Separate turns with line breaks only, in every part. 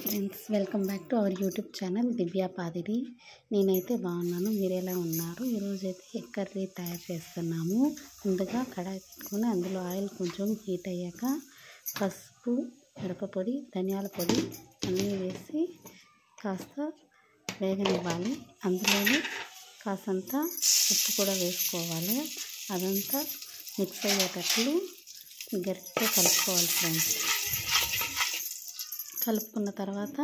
Friends, welcome back to our YouTube channel Divya Padiri. నేనైతే బాగున్నాను. మీరు ఎలా ఉన్నారు? ఈరోజైతే ఎగ్ కర్రీ తయారు చేస్తున్నాము. ముందుగా కడాయి పెట్టుకొని అందులో ఆయిల్ కొంచెం హీట్ అయ్యాక పసుపు, మిరపపొడి, ధనియాల పొడి అన్నీ వేసి కాస్త వేగనివ్వాలి. అందులోనే కాసంత ఉప్పు కూడా వేసుకోవాలి. అదంతా మిక్స్ అయ్యేటట్లు గరిటెతో కలుపుకోవాలి ఫ్రెండ్స్. కలుపుకున్న తర్వాత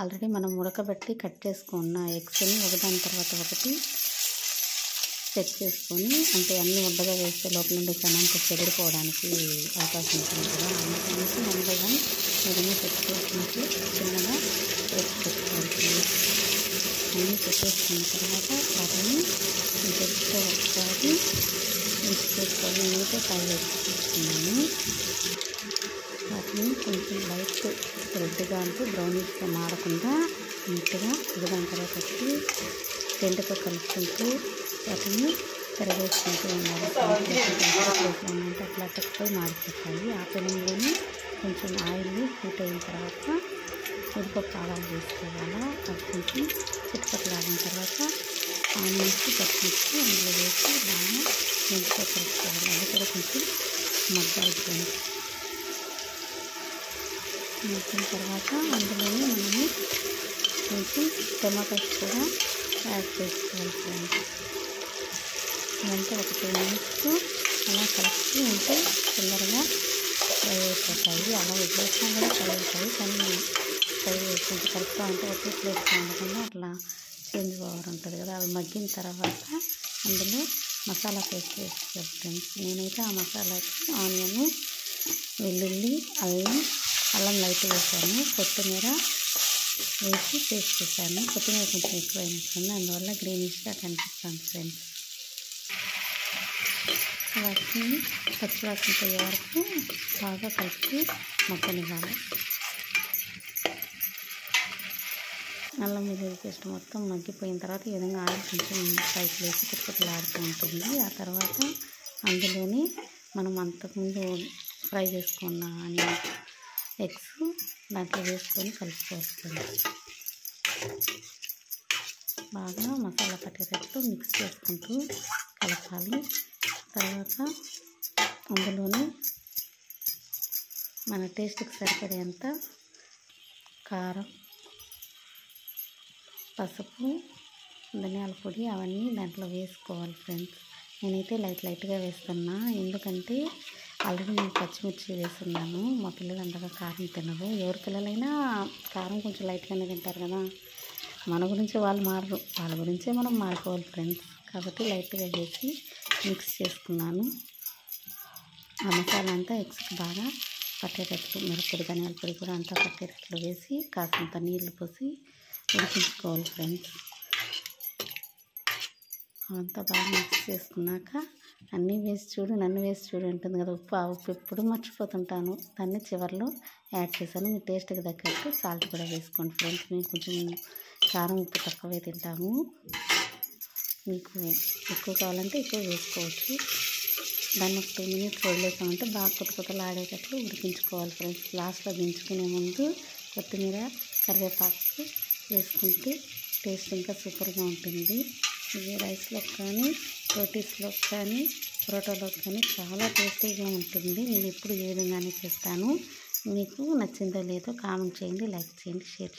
ఆల్రెడీ మనం ఉడకబెట్టి కట్ చేసుకున్న ఎగ్స్ని ఒకదాని తర్వాత ఒకటి సెట్ చేసుకొని, అంటే అన్నీ ఉండగా వేస్తే లోపల నుండి కనంత చెదిరిపోవడానికి అవకాశం ఉంటుంది కదా. అందుకనేసి ముందుగా ఏదైనా సెట్ చేసుకుంటూ చిన్నగా వేసి పెట్టుకోవాలి. అన్నీ పెట్టేసుకున్న తర్వాత వాటిని జస్ట్ ఒకసారి మిక్స్ చేసుకొని నేనైతే ఫ్రై చేసుకున్నాను. వాటిని కొంచెం లైట్ రెడ్గా అంటే బ్రౌనిష్గా మారకుండా నీట్గా ఒకదాని తర్వాత పెంటతో కలుపుకుంటూ వాటిని తిరగేసుకుంటూ ఉండాలి. అంటే అట్లా తక్కువ మాడిపోతాయి. ఆ పెనంలోనే కొంచెం ఆయిల్ హీట్ అయిన తర్వాత ఉడిపప్పు ఆవాలు వేసుకోవాలి. అది కొంచెం చిట్టుపట్లాడిన తర్వాత ఆనియన్స్, పచ్చిమిర్చి అందులో వేసి బాగా నీట్గా కలుపుకోవాలి. అది కూడా కొంచెం మగ్గాలి. మగ్గిన తర్వాత అందులోనే మనము కొంచెం టమాటాస్ కూడా యాడ్ చేసుకోవాలి ఫ్రెండ్స్. ఇదంతా ఒక 2 మినిట్స్ అలా కలుపుతూ ఉంటే తొందరగా ఫ్రై అయిపోతాయి. అలా వదిలేసినా కూడా ఫ్రై అవుతాయి, కానీ ఫ్రై కొంచెం కలుపుతూ ఉంటే ఒకే ప్లేట్గా ఉండకుండా అట్లా చేంజ్ ఓవర్ ఉంటుంది కదా. అవి మగ్గిన తర్వాత అందులో మసాలా పేస్ట్ వేసుకోవాలి ఫ్రెండ్స్. నేనైతే ఆ మసాలాకి ఆనియన్, వెల్లుల్లి, అల్లం లైట్ వేసాను. కొత్తిమీర వేసి పేస్ట్ చేశాను. కొత్తిమీర కొంచెం ఎక్కువ అయినట్టుంది, అందువల్ల గ్రీనిష్గా కనిపిస్తాను ఫ్రెండ్స్. వాటిని పచ్చివాసన పోయే వరకు బాగా కలిపి మగ్గనివ్వాలి. అల్లం వెల్లుల్లి పేస్ట్ మొత్తం మగ్గిపోయిన తర్వాత ఈ విధంగా ఆయిల్ కొంచెం పైకి వేసి కుట్టుకుట్లాడుతూ ఉంటుంది. ఆ తర్వాత అందులోని మనం అంతకుముందు ఫ్రై చేసుకున్న ఎగ్స్ దాంట్లో వేసుకొని కలుపుకోవాలి. బాగా మసాలా పట్టేటట్టు మిక్స్ చేసుకుంటూ కలపాలి. తర్వాత అందులోనే మన టేస్ట్కి సరిపడేంత కారం, పసుపు, ధనియాల పొడి అవన్నీ దాంట్లో వేసుకోవాలి ఫ్రెండ్స్. నేనైతే లైట్గా వేస్తున్నా, ఎందుకంటే ఆల్రెడీ నేను పచ్చిమిర్చి వేస్తున్నాను. మా పిల్లలు అంతగా కారం తినరు. ఎవరి పిల్లలైనా కారం కొంచెం లైట్గానే తింటారు కదా. మన గురించి వాళ్ళు మారరు, వాళ్ళ గురించే మనం మారిపోవాలి ఫ్రెండ్స్. కాబట్టి లైట్గా వేసి మిక్స్ చేసుకున్నాను. ఆ మసాలా అంతా ఎగ్స్కి బాగా పట్టేటట్లు, మిరపొడి, ధనియాల పొడి కూడా అంతా పట్టేటట్లు వేసి కాసంత నీళ్లు పోసి ఉడికించుకోవాలి ఫ్రెండ్స్. అవంతా బాగా మిక్స్ చేసుకున్నాక అన్నీ వేసి చూడు, నన్ను వేసి చూడు ఉంటుంది కదా. ఆ ఉప్పు ఎప్పుడు మర్చిపోతుంటాను, దాన్ని చివరిలో యాడ్ చేశాను. మీ టేస్ట్కి తగ్గట్టు సాల్ట్ కూడా వేసుకోండి ఫ్రెండ్స్. మేము కొంచెం కారం, ఉప్పు తక్కువే తింటాము. మీకు ఎక్కువ కావాలంటే ఎక్కువ వేసుకోవచ్చు. దాన్ని ఒక 2 మినిట్స్ వదిలేసామంటే బాగా కొత్తలు ఆడేటట్లు ఉడికించుకోవాలి ఫ్రెండ్స్. లాస్ట్లో దించుకునే ముందు కొత్తిమీర, కరివేపాకు వేసుకుంటే టేస్ట్ ఇంకా సూపర్గా ఉంటుంది. ఇది రైస్లోకి కానీ, రోటీస్లోకి కానీ, పరోటాలోకి కానీ చాలా టేస్టీగా ఉంటుంది. నేను ఎప్పుడు ఏ విధంగానే చేస్తాను. మీకు నచ్చిందో లేదో కామెంట్ చేయండి, లైక్ చేయండి, షేర్ చేయండి.